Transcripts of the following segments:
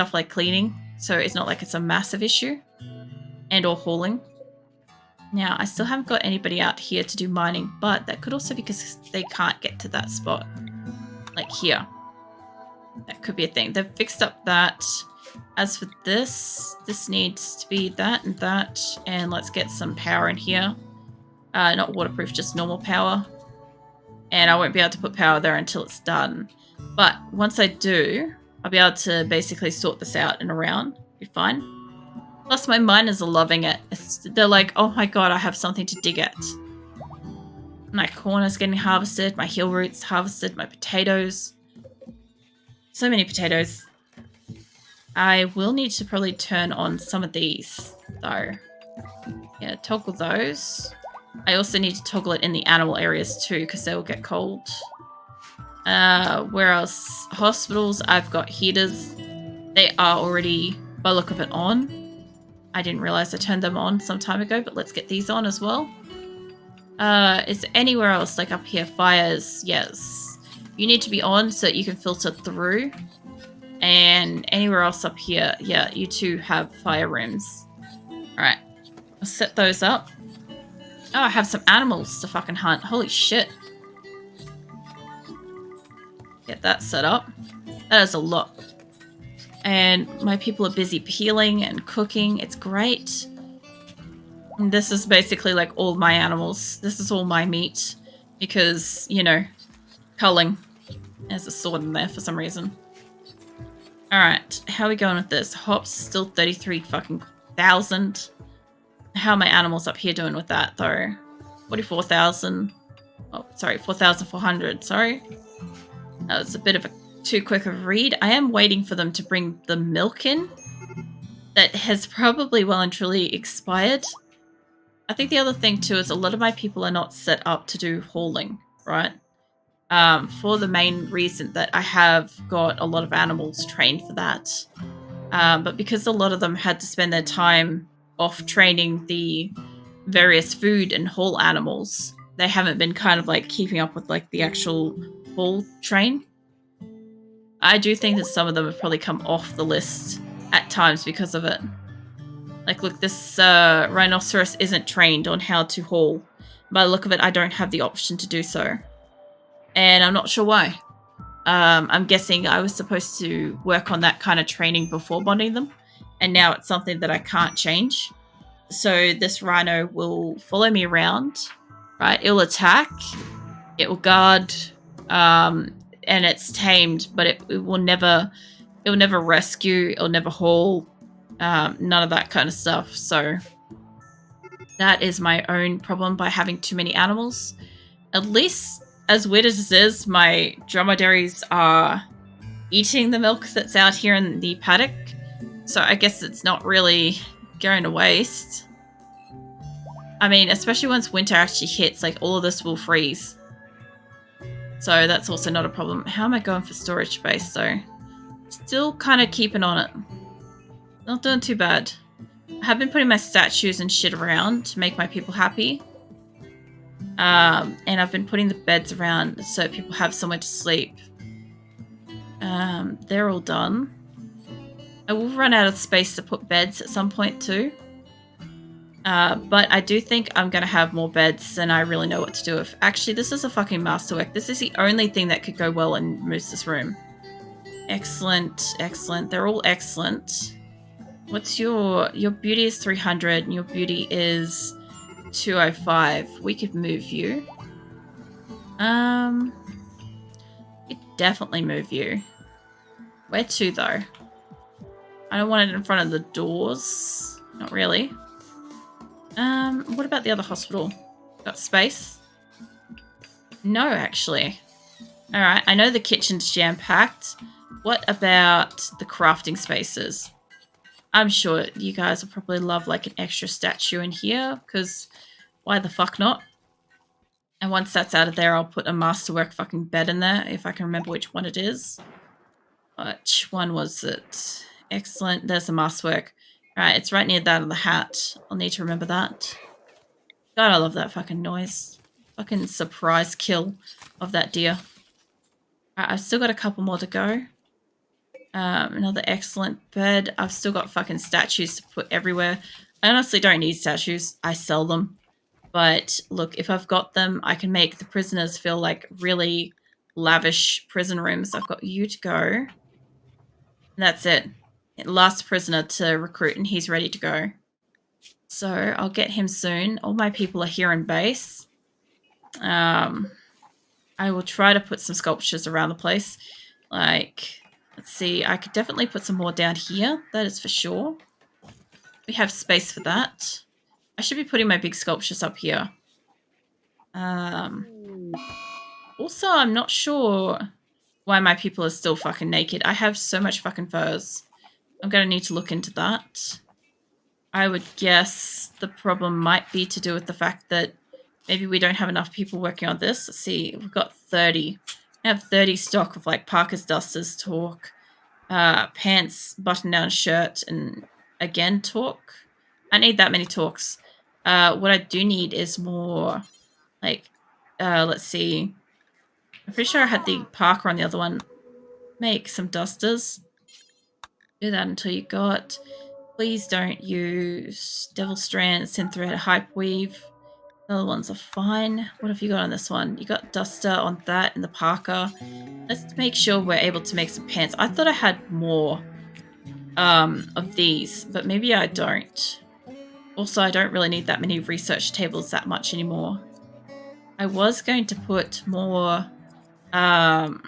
stuff like cleaning, so it's not like it's a massive issue, and or hauling. Now, I still haven't got anybody out here to do mining, but that could also be because they can't get to that spot. Like here. That could be a thing. They've fixed up that. As for this needs to be that and that, and let's get some power in here. Not waterproof, just normal power. And I won't be able to put power there until it's done. But once I do, I'll be able to basically sort this out and around. Be fine. Plus, my miners are loving it. They're like, oh my god, I have something to dig at. My corn is getting harvested, my heel roots harvested, my potatoes. So many potatoes. I will need to probably turn on some of these, though. Yeah, toggle those. I also need to toggle it in the animal areas too, because they will get cold. Where else? Hospitals, I've got heaters. They are already, by look of it, on. I didn't realize I turned them on some time ago, but let's get these on as well. Is there anywhere else, like up here? Fires, yes. You need to be on so that you can filter through. And anywhere else up here, yeah, you two have fire rooms. Alright, I'll set those up. Oh, I have some animals to fucking hunt. Holy shit. Get that set up. That is a lot. And my people are busy peeling and cooking. It's great. And this is basically like all my animals. This is all my meat. Because, you know, culling. There's a sword in there for some reason. Alright, how are we going with this? Hops still 33 fucking thousand. How are my animals up here doing with that, though? 44,000. Oh, sorry, 4,400, sorry. That was a bit of a too quick of a read. I am waiting for them to bring the milk in. That has probably well and truly expired. I think the other thing, too, is a lot of my people are not set up to do hauling, right? For the main reason that I have got a lot of animals trained for that. But because a lot of them had to spend their time off training the various food and haul animals, they haven't been kind of like keeping up with like the actual haul train. I do think that some of them have probably come off the list at times because of it. Like, look, this rhinoceros isn't trained on how to haul. By the look of it, I don't have the option to do so. And I'm not sure why. I'm guessing I was supposed to work on that kind of training before bonding them. And now it's something that I can't change. So this rhino will follow me around, right? It'll attack. It will guard. And it's tamed, but it will never rescue. It'll never haul. None of that kind of stuff. So that is my own problem by having too many animals. At least, as weird as this is, my dromedaries are eating the milk that's out here in the paddock. So I guess it's not really going to waste. I mean, especially once winter actually hits, like all of this will freeze. So that's also not a problem. How am I going for storage space though? Still kind of keeping on it. Not doing too bad. I have been putting my statues and shit around to make my people happy. And I've been putting the beds around so people have somewhere to sleep. They're all done. I will run out of space to put beds at some point too. But I do think I'm going to have more beds than I really know what to do with. Actually, this is a fucking masterwork. This is the only thing that could go well in Moose's room. Excellent, excellent. They're all excellent. What's your beauty is 300 and your beauty is 205. We could move you. Could definitely move you. Where to though? I don't want it in front of the doors. Not really. What about the other hospital? Got space? No, actually. Alright, I know the kitchen's jam-packed. What about the crafting spaces? I'm sure you guys will probably love like an extra statue in here, because why the fuck not? And once that's out of there, I'll put a masterwork fucking bed in there, if I can remember which one it is. Which one was it? Excellent. There's the masterwork. Alright, it's right near that of the hat. I'll need to remember that. God, I love that fucking noise. Fucking surprise kill of that deer. Alright, I've still got a couple more to go. Another excellent bed. I've still got fucking statues to put everywhere. I honestly don't need statues. I sell them. But look, if I've got them, I can make the prisoners feel like really lavish prison rooms. I've got you to go. And that's it. Last prisoner to recruit, and he's ready to go. So I'll get him soon. All my people are here in base. I will try to put some sculptures around the place. Like, let's see. I could definitely put some more down here. That is for sure. We have space for that. I should be putting my big sculptures up here. Also, I'm not sure why my people are still fucking naked. I have so much fucking furs. I'm going to need to look into that. I would guess the problem might be to do with the fact that maybe we don't have enough people working on this. Let's see. We've got 30. I have 30 stock of like Parker's Dusters, talk, pants, button-down shirt, and again, talk. I need that many talks. What I do need is more, like, let's see. I'm pretty sure I had the Parker on the other one. Make some dusters. Do that until you got. Please don't use Devil Strand, Synthread, Hype Weave. The other ones are fine. What have you got on this one? You got Duster on that and the Parker. Let's make sure we're able to make some pants. I thought I had more of these, but maybe I don't. Also, I don't really need that many research tables that much anymore. I was going to put more of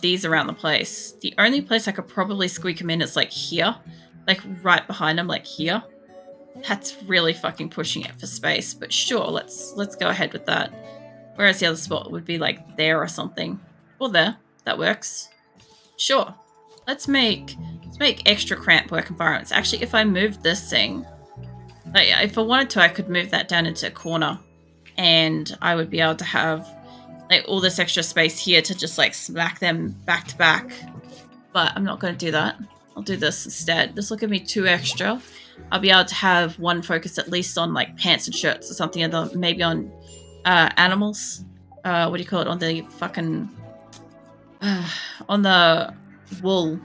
these around the place. The only place I could probably squeak them in is like here. Like right behind them, like here. That's really fucking pushing it for space, but sure, let's go ahead with that. Whereas the other spot would be like there or something. Or there. That works. Sure. Let's make extra cramped work environments. Actually, if I moved this thing, like if I wanted to, I could move that down into a corner and I would be able to have like all this extra space here to just like smack them back to back. But I'm not going to do that. I'll do this instead. This will give me 2 extra. I'll be able to have one focus at least on like pants and shirts or something, and maybe on animals. What do you call it? On the fucking on the wool.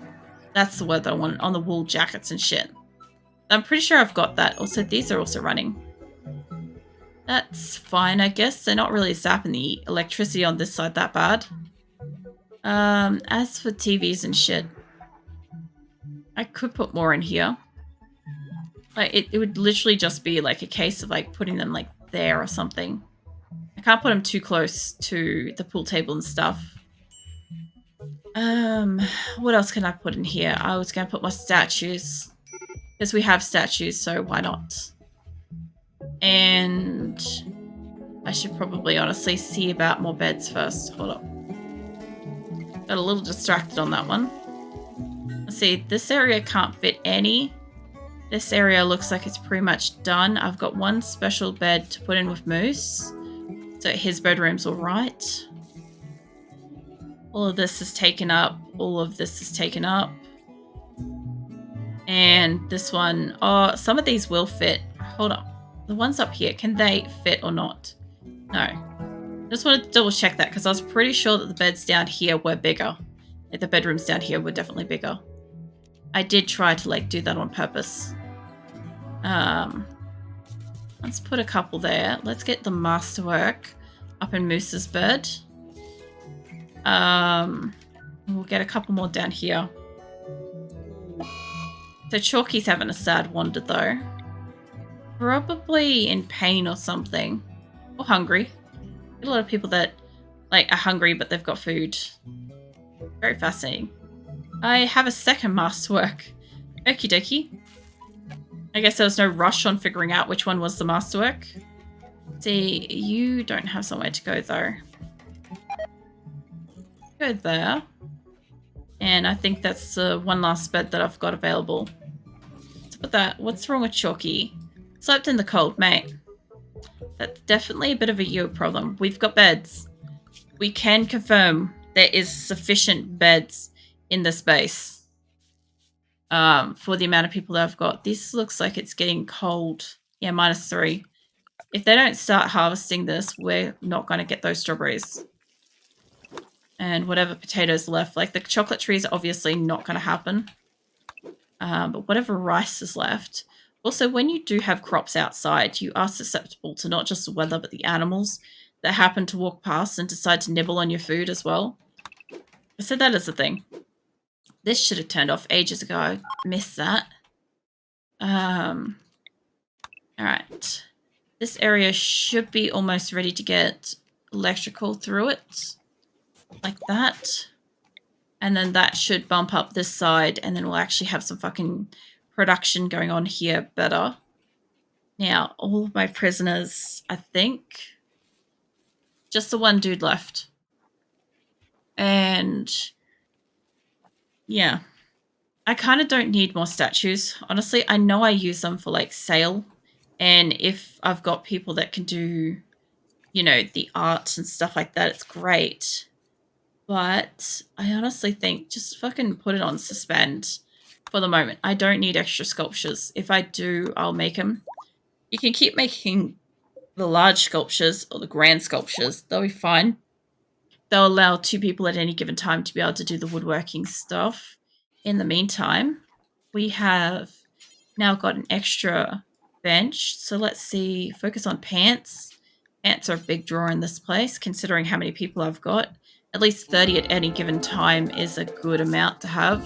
That's the word that I want. On the wool jackets and shit. I'm pretty sure I've got that. Also, these are also running. That's fine, I guess. They're not really zapping the electricity on this side that bad. As for TVs and shit, I could put more in here. Like, it would literally just be like a case of like putting them like there or something. I can't put them too close to the pool table and stuff. What else can I put in here? I was going to put my statues. Because we have statues, so why not? And I should probably honestly see about more beds first. Hold up. Got a little distracted on that one. Let's see, this area can't fit any. This area looks like it's pretty much done. I've got one special bed to put in with Moose. So his bedroom's all right. All of this is taken up. All of this is taken up. And this one, oh, some of these will fit. Hold on. The ones up here, can they fit or not? No. Just wanted to double check that because I was pretty sure that the beds down here were bigger. Like the bedrooms down here were definitely bigger. I did try to like do that on purpose. Let's put a couple there. Let's get the masterwork up in Moose's bed. We'll get a couple more down here. So Chalky's having a sad wander though. Probably in pain or something. Or hungry. Get a lot of people that like are hungry but they've got food. Very fascinating. I have a second masterwork. Okie dokie. I guess there was no rush on figuring out which one was the masterwork. See, you don't have somewhere to go though. Go there. And I think that's the one last bed that I've got available. Let's put that. What's wrong with Chalky? Slept in the cold, mate. That's definitely a bit of a you problem. We've got beds. We can confirm there is sufficient beds in the space. For the amount of people that I've got. This looks like it's getting cold. Yeah, -3. If they don't start harvesting this, we're not going to get those strawberries. and whatever potatoes left. Like the chocolate tree is obviously not going to happen. But whatever rice is left. Also, when you do have crops outside, you are susceptible to not just the weather, but the animals that happen to walk past and decide to nibble on your food as well. So that is the thing. This should have turned off ages ago. I missed that. Alright. This area should be almost ready to get electrical through it. Like that. And then that should bump up this side, and then we'll actually have some fucking production going on here better. Now, all of my prisoners, I think, just the one dude left. And yeah, I kind of don't need more statues. Honestly, I know I use them for like sale. And if I've got people that can do, you know, the art and stuff like that, it's great. But I honestly think just fucking put it on suspend for the moment. I don't need extra sculptures. If I do, I'll make them. You can keep making the large sculptures or the grand sculptures. They'll be fine. They'll allow 2 people at any given time to be able to do the woodworking stuff. In the meantime, we have now got an extra bench. So let's see, focus on pants. Pants are a big draw in this place, considering how many people I've got. At least 30 at any given time is a good amount to have.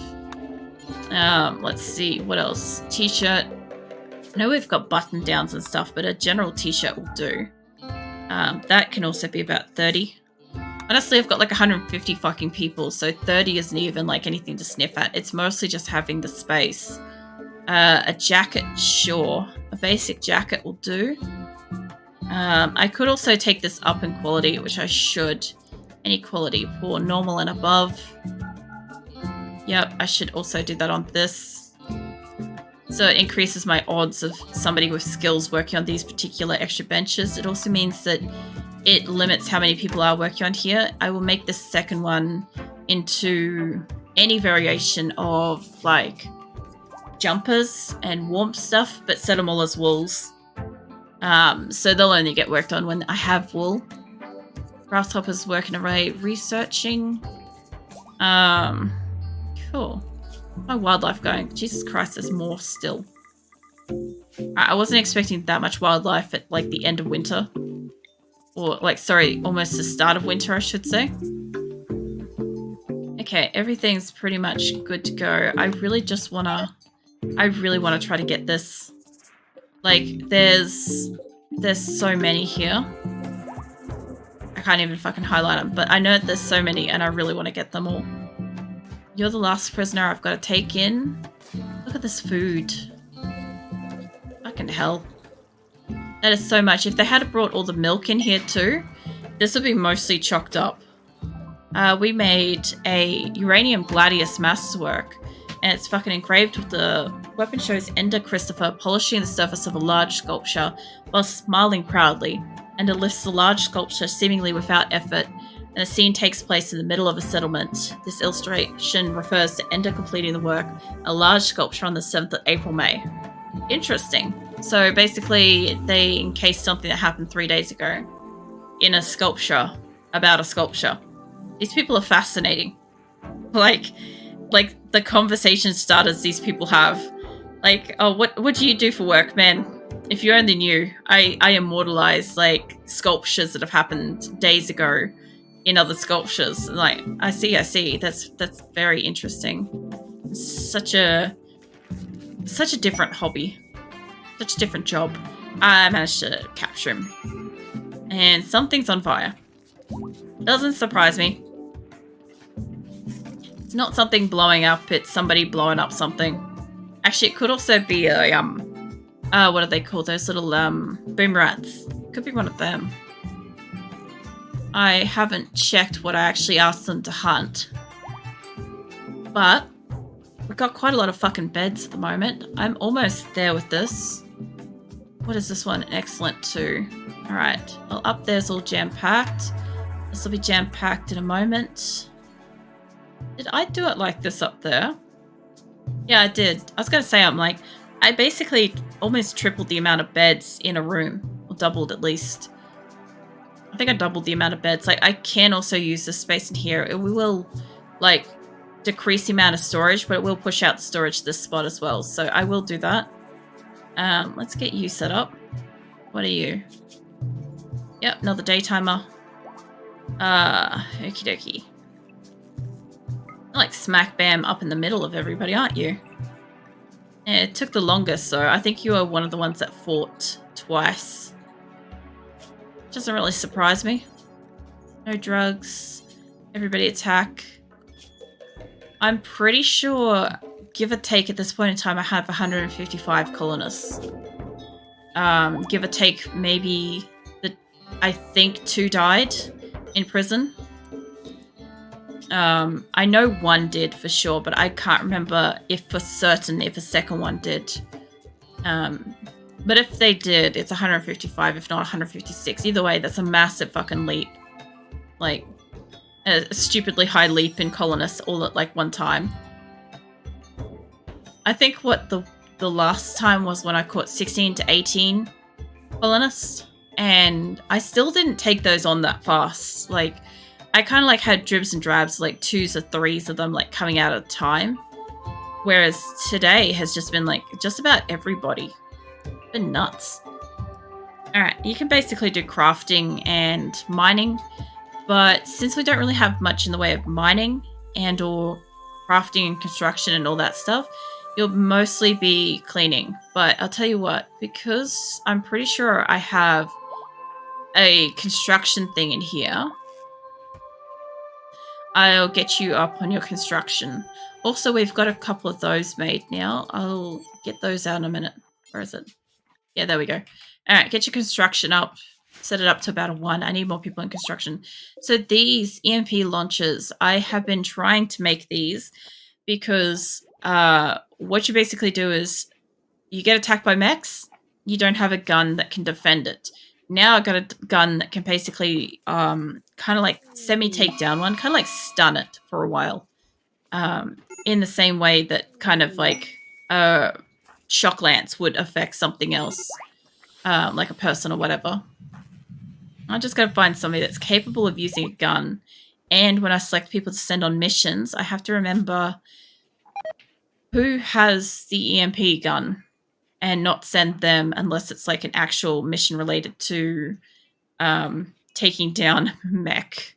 Let's see, what else? T-shirt. I know we've got button downs and stuff, but a general t-shirt will do. That can also be about 30. Honestly, I've got like 150 fucking people, so 30 isn't even like anything to sniff at. It's mostly just having the space. A jacket, sure. A basic jacket will do. I could also take this up in quality, which I should. Any quality, poor, normal, and above. Yep, I should also do that on this. So it increases my odds of somebody with skills working on these particular extra benches. It also means that it limits how many people are working on here. I will make the second one into any variation of like jumpers and warmth stuff, but set them all as wools. So they'll only get worked on when I have wool. Grasshopper's working away, researching. Cool. My wildlife going. Jesus Christ, there's more still. I wasn't expecting that much wildlife at like the end of winter. Or like, sorry, almost the start of winter, I should say. Okay, everything's pretty much good to go. I really want to try to get this. Like, there's so many here. I can't even fucking highlight them, but I know there's so many and I really want to get them all. You're the last prisoner I've got to take in. Look at this food. Fucking hell. That is so much. If they had brought all the milk in here too, this would be mostly chocked up. We made a uranium gladius masterwork, and it's fucking engraved with the weapon shows Ender Christopher polishing the surface of a large sculpture while smiling proudly, and it lifts the large sculpture seemingly without effort, and the scene takes place in the middle of a settlement. This illustration refers to Ender completing the work, a large sculpture on the 7th of April, May. Interesting. So basically, they encased something that happened 3 days ago in a sculpture about a sculpture. These people are fascinating. Like the conversation starters these people have. Like, oh, what do you do for work, man? If you only knew, I immortalize like sculptures that have happened days ago in other sculptures. Like, I see. That's very interesting. Such a different hobby. Such a different job. I managed to capture him. And something's on fire. Doesn't surprise me. It's not something blowing up, it's somebody blowing up something. Actually, it could also be a, what are they called? Those little, boom rats. Could be one of them. I haven't checked what I actually asked them to hunt. But we've got quite a lot of fucking beds at the moment. I'm almost there with this. What is this one? Excellent too. Alright. Well, up there's all jam-packed. This will be jam-packed in a moment. Did I do it like this up there? Yeah, I did. I was going to say, I basically almost tripled the amount of beds in a room. Or doubled at least. I think I doubled the amount of beds. Like, I can also use the space in here. We will, like, decrease the amount of storage, but it will push out the storage to this spot as well. So I will do that. Let's get you set up. What are you? Yep, another day timer. Okie dokie. Like smack bam up in the middle of everybody, aren't you? Yeah, it took the longest, so I think you are one of the ones that fought twice. Doesn't really surprise me. No drugs. Everybody attack. I'm pretty sure, give or take at this point in time, I have 155 colonists. Give or take, maybe I think 2 died in prison. I know 1 did for sure, but I can't remember if for certain if a second one did. But if they did, it's 155, if not 156. Either way, that's a massive fucking leap. Like, a stupidly high leap in colonists all at, like, one time. I think what the last time was when I caught 16 to 18 colonists, and I still didn't take those on that fast. Like, I kind of, like, had dribs and drabs, like, 2s or 3s of them, like, coming out at a time. Whereas today has just been, like, just about everybody. It's been nuts. Alright, you can basically do crafting and mining, but since we don't really have much in the way of mining and or crafting and construction and all that stuff, you'll mostly be cleaning. But I'll tell you what, because I'm pretty sure I have a construction thing in here, I'll get you up on your construction. Also, we've got a couple of those made now. I'll get those out in a minute. Where is it? Yeah, there we go. All right, get your construction up. Set it up to about a 1. I need more people in construction. So these EMP launchers, I have been trying to make these because what you basically do is you get attacked by mechs, you don't have a gun that can defend it. Now I've got a gun that can basically kind of like semi-take down one, kind of like stun it for a while. In the same way that kind of like shock lance would affect something else, like a person or whatever. I just got to find somebody that's capable of using a gun. And when I select people to send on missions, I have to remember who has the EMP gun and not send them unless it's like an actual mission related to taking down mech.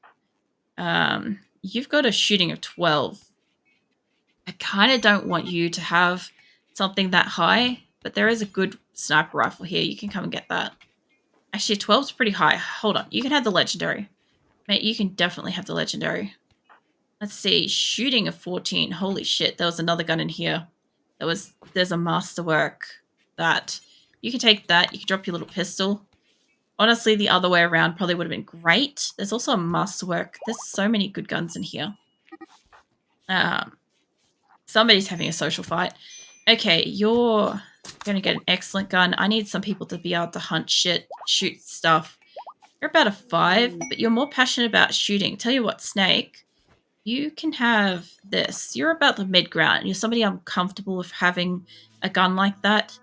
You've got a shooting of 12. I kind of don't want you to have something that high, but there is a good sniper rifle here. You can come and get that. Actually, 12 is pretty high. Hold on. You can have the legendary. Mate, you can definitely have the legendary. Let's see. Shooting of 14. Holy shit. There was another gun in here. There's a masterwork that you can take that. You can drop your little pistol. Honestly, the other way around probably would have been great. There's also a masterwork. There's so many good guns in here. Somebody's having a social fight. Okay, you're going to get an excellent gun. I need some people to be able to hunt shit, shoot stuff. You're about a 5, but you're more passionate about shooting. Tell you what, Snake, you can have this. You're about the mid-ground. You're somebody I'm comfortable with having a gun like that.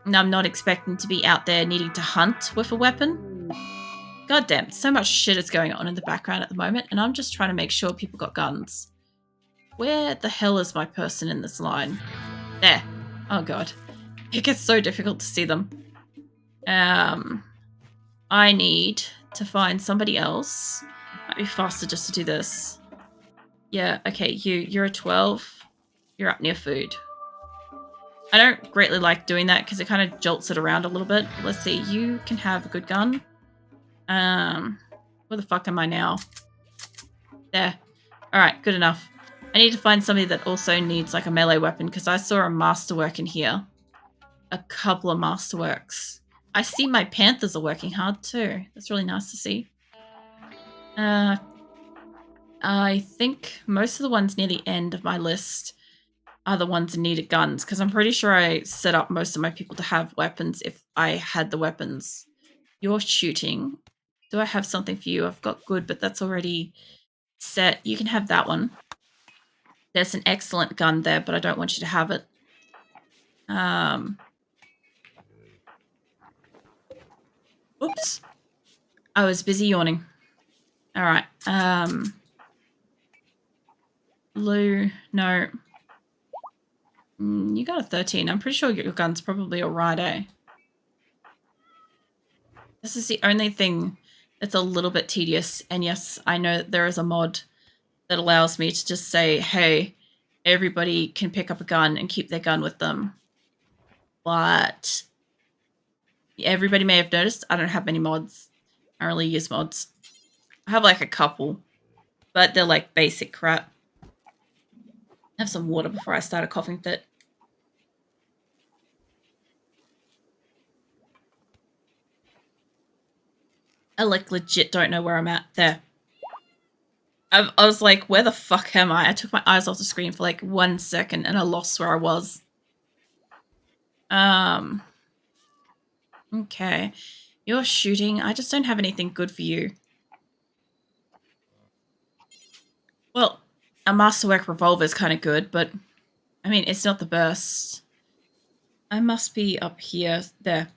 And I'm not expecting to be out there needing to hunt with a weapon. God damn, so much shit is going on in the background at the moment, and I'm just trying to make sure people got guns. Where the hell is my person in this line? There. Oh god. It gets so difficult to see them. I need to find somebody else. Might be faster just to do this. Yeah, okay, you're a 12. You're up near food. I don't greatly like doing that because it kind of jolts it around a little bit. Let's see, you can have a good gun. Where the fuck am I now? There. Alright, good enough. I need to find somebody that also needs like a melee weapon because I saw a masterwork in here. A couple of masterworks. I see my panthers are working hard too. That's really nice to see. I think most of the ones near the end of my list are the ones that needed guns because I'm pretty sure I set up most of my people to have weapons if I had the weapons. You're shooting. Do I have something for you? I've got good, but that's already set. You can have that one. There's an excellent gun there, but I don't want you to have it. Oops. I was busy yawning. All right. Lou, no. You got a 13. I'm pretty sure your gun's probably all right, eh? This is the only thing that's a little bit tedious. And yes, I know that there is a mod that allows me to just say, hey, everybody can pick up a gun and keep their gun with them. But everybody may have noticed I don't have many mods. I don't really use mods. I have like a couple, but they're like basic crap. Have some water before I start a coughing fit. I like legit don't know where I'm at. There. I was like, where the fuck am I? I took my eyes off the screen for like 1 second and I lost where I was. Okay. You're shooting. I just don't have anything good for you. Well, a masterwork revolver is kind of good, but I mean, it's not the best. I must be up here. There.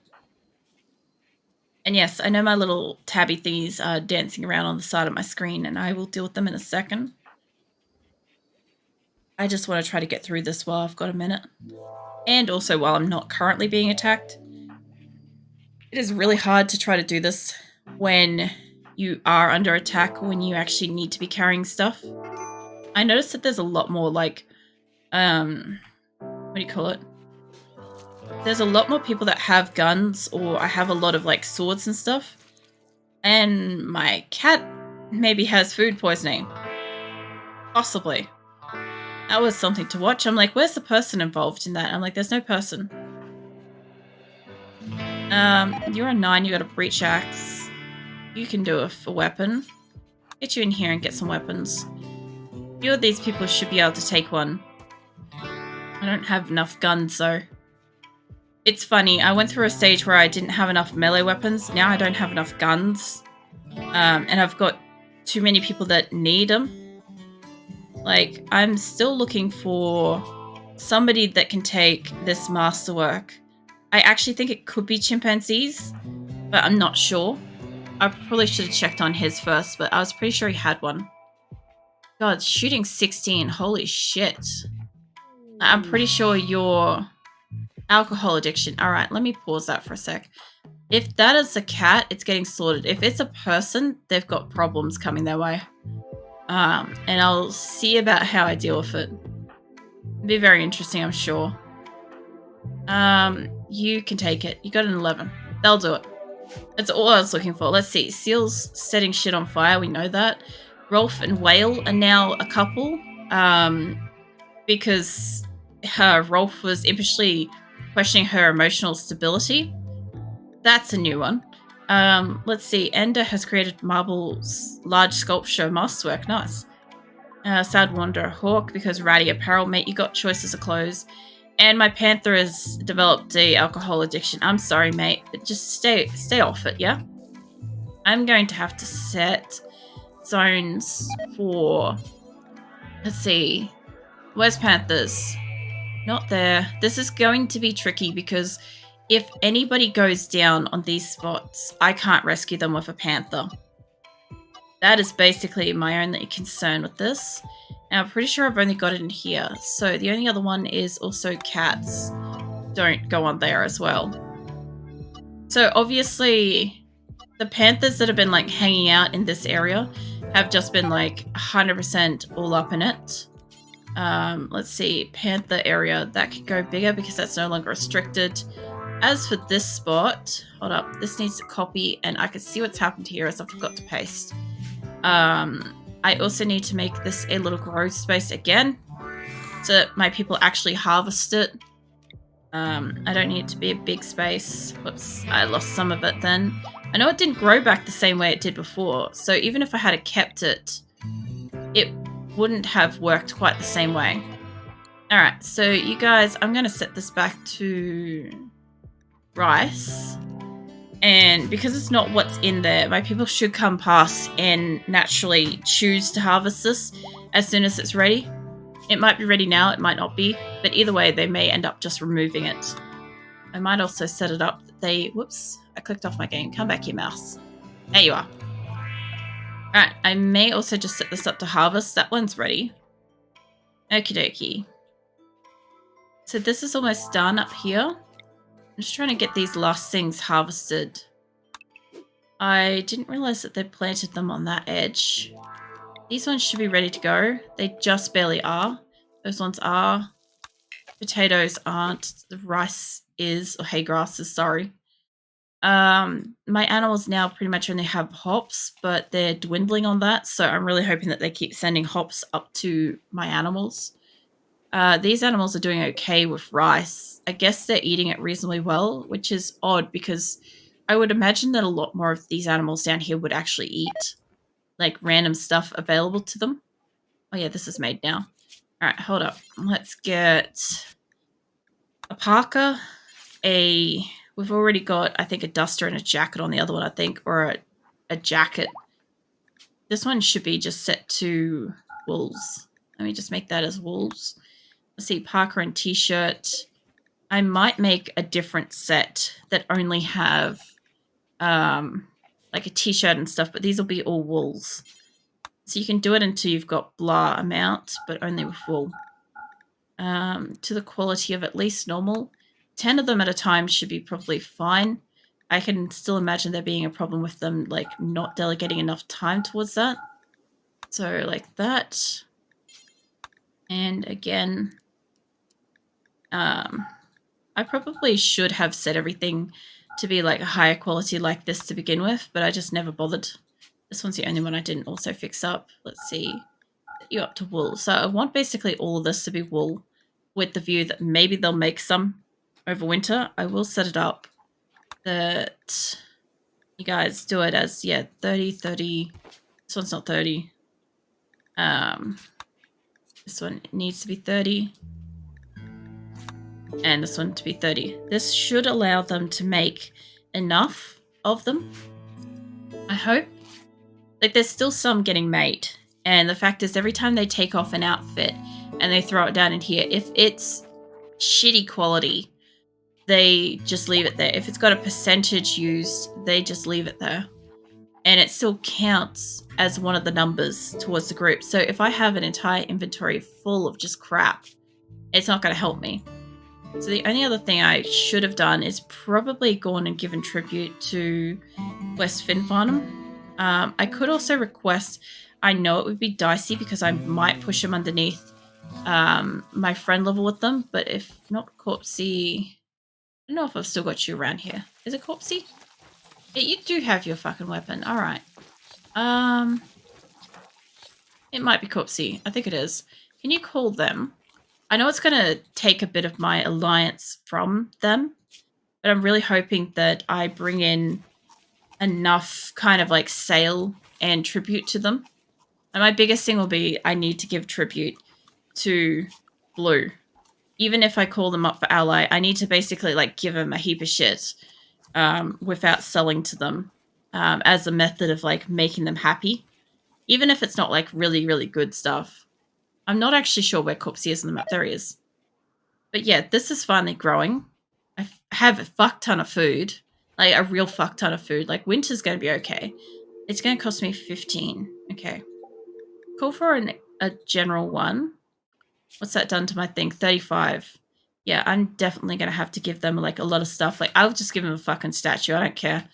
And yes, I know my little tabby thingies are dancing around on the side of my screen, and I will deal with them in a second. I just want to try to get through this while I've got a minute. And also while I'm not currently being attacked. It is really hard to try to do this when you are under attack, when you actually need to be carrying stuff. I noticed that there's a lot more like, what do you call it? There's a lot more people that have guns, or I have a lot of like swords and stuff. And my cat maybe has food poisoning. Possibly. That was something to watch. I'm like, where's the person involved in that? I'm like, there's no person. You're a 9, you got a breach axe. You can do a weapon. Get you in here and get some weapons. A few of these people should be able to take one. I don't have enough guns though. It's funny, I went through a stage where I didn't have enough melee weapons. Now I don't have enough guns. And I've got too many people that need them. Like, I'm still looking for somebody that can take this masterwork. I actually think it could be chimpanzees, but I'm not sure. I probably should have checked on his first, but I was pretty sure he had one. God, shooting 16, holy shit. I'm pretty sure your alcohol addiction. All right, let me pause that for a sec. If that is a cat, it's getting sorted. If it's a person, they've got problems coming their way. And I'll see about how I deal with it. It'll be very interesting, I'm sure. You can take it. You got an 11. They'll do it. That's all I was looking for. Let's see. Seal's setting shit on fire. We know that. Rolf and Whale are now a couple. Because Rolf was impishly questioning her emotional stability. That's a new one. Let's see. Ender has created Marble's large sculpture masterwork. Nice. Sad Wanderer Hawk, because ratty apparel, mate, you got choices of clothes. And my panther has developed a alcohol addiction. I'm sorry, mate, but just stay off it, yeah? I'm going to have to set zones for... Let's see. Where's panthers? Not there. This is going to be tricky because if anybody goes down on these spots, I can't rescue them with a panther. That is basically my only concern with this. Now, I'm pretty sure I've only got it in here. So the only other one is also cats. Don't go on there as well. So obviously, the panthers that have been like hanging out in this area have just been like 100% all up in it. Let's see, panther area, that could go bigger because that's no longer restricted. As for this spot, hold up, this needs to copy and I can see what's happened here as I forgot to paste. I also need to make this a little grow space again so that my people actually harvest it. I don't need it to be a big space. Whoops, I lost some of it then. I know it didn't grow back the same way it did before, so even if I had kept it, it wouldn't have worked quite the same way. Alright, so you guys, I'm going to set this back to rice. And because it's not what's in there, my people should come past and naturally choose to harvest this as soon as it's ready. It might be ready now, it might not be, but either way, they may end up just removing it. I might also set it up that they... Whoops, I clicked off my game. Come back here, mouse. There you are. Alright, I may also just set this up to harvest. That one's ready. Okie dokie. So this is almost done up here. I'm just trying to get these last things harvested. I didn't realize that they planted them on that edge. These ones should be ready to go. They just barely are. Those ones are. Potatoes aren't. The rice is, or hay grass is, sorry. My animals now pretty much only have hops, but they're dwindling on that, so I'm really hoping that they keep sending hops up to my animals. These animals are doing okay with rice. I guess they're eating it reasonably well, which is odd because I would imagine that a lot more of these animals down here would actually eat like random stuff available to them. Oh yeah, this is made now. All right, hold up. Let's get a parka, we've already got, I think, a duster and a jacket on the other one, I think, or a jacket. This one should be just set to wolves. Let me just make that as wolves. Let's see, parka and t-shirt. I might make a different set that only have like a t-shirt and stuff, but these will be all wools. So you can do it until you've got blah amount, but only with wool. To the quality of at least normal. 10 of them at a time should be probably fine. I can still imagine there being a problem with them like not delegating enough time towards that. So like that. And again, I probably should have set everything to be like a higher quality like this to begin with, but I just never bothered. This one's the only one I didn't also fix up. Let's see. Set you up to wool. So I want basically all of this to be wool with the view that maybe they'll make some over winter. I will set it up that you guys do it as, yeah, 30, 30. This one's not 30. This one needs to be 30. And this one to be 30. This should allow them to make enough of them. I hope. Like, there's still some getting made. And the fact is, every time they take off an outfit and they throw it down in here, if it's shitty quality, they just leave it there. If it's got a percentage used, they just leave it there. And it still counts as one of the numbers towards the group. So if I have an entire inventory full of just crap, it's not going to help me. So the only other thing I should have done is probably gone and given tribute to West Fin Farnham. I could also request, I know it would be dicey because I might push them underneath my friend level with them, but if not Corpsey, I don't know if I've still got you around here. Is it Corpsey? Yeah, you do have your fucking weapon. All right. It might be Corpsey. I think it is. Can you call them? I know it's going to take a bit of my alliance from them, but I'm really hoping that I bring in enough kind of like sale and tribute to them. And my biggest thing will be I need to give tribute to Blue. Even if I call them up for ally, I need to basically like give them a heap of shit without selling to them as a method of like making them happy. Even if it's not like really, really good stuff. I'm not actually sure where Corpsey is on the map. There he is. But yeah, this is finally growing. I have a fuck ton of food. Like a real fuck ton of food. Like winter's going to be okay. It's going to cost me 15. Okay. Call for a general one. What's that done to my thing? 35. Yeah, I'm definitely going to have to give them like a lot of stuff. Like I'll just give them a fucking statue. I don't care.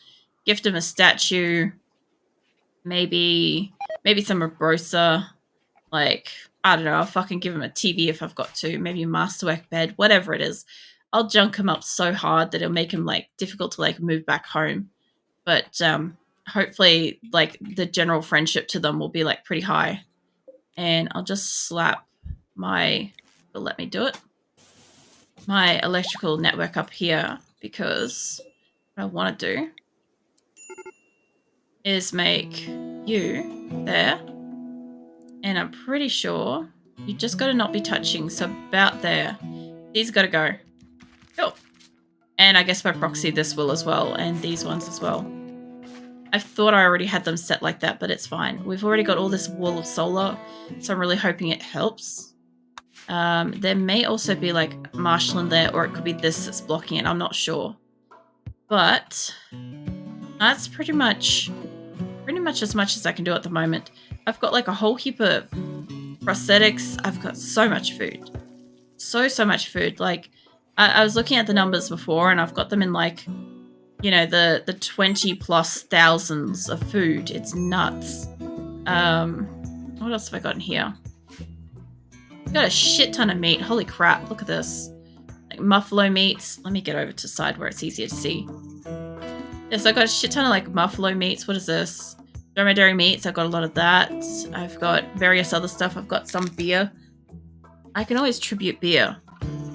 Gift them a statue. Maybe some Robrosa. Like, I don't know, I'll fucking give him a TV if I've got to. Maybe a masterwork bed, whatever it is. I'll junk him up so hard that it'll make him, like, difficult to, like, move back home. But hopefully, like, the general friendship to them will be, like, pretty high. And I'll just slap my... Well, let me do it. My electrical network up here because what I want to do is make you there. And I'm pretty sure you just got to not be touching. So about there. These got to go. Cool. And I guess by proxy this will as well. And these ones as well. I thought I already had them set like that, but it's fine. We've already got all this wall of solar. So I'm really hoping it helps. There may also be like marshland there. Or it could be this that's blocking it. I'm not sure. But that's pretty much pretty much as I can do at the moment. I've got like a whole heap of prosthetics. I've got so much food. So much food. Like, I was looking at the numbers before, and I've got them in like, you know, the 20 plus thousands of food. It's nuts. What else have I got in here? I've got a shit ton of meat. Holy crap, look at this. Like buffalo meats. Let me get over to the side where it's easier to see. Yes, I've got a shit ton of like buffalo meats. What is this? Dromedary meats. I've got a lot of that. I've got various other stuff. I've got some beer. I can always tribute beer.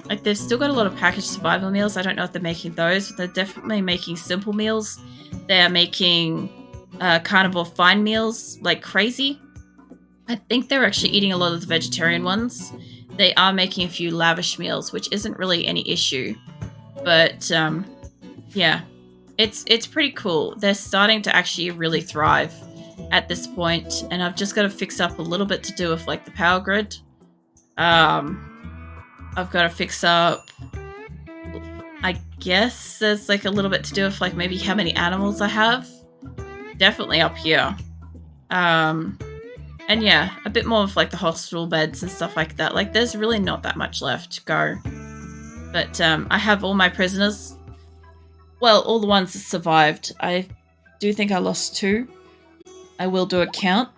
Like, they've still got a lot of packaged survival meals. I don't know if they're making those, but they're definitely making simple meals. They are making carnivore fine meals like crazy. I think they're actually eating a lot of the vegetarian ones. They are making a few lavish meals, which isn't really any issue. But, yeah. It's pretty cool. They're starting to actually really thrive at this point, and I've just got to fix up a little bit to do with, like, the power grid. I've got to fix up, I guess there's like a little bit to do with like maybe how many animals I have. Definitely up here. And yeah, a bit more of like the hospital beds and stuff like that. Like, there's really not that much left to go. But I have all my prisoners. Well, all the ones that survived. I do think I lost 2. I will do a count.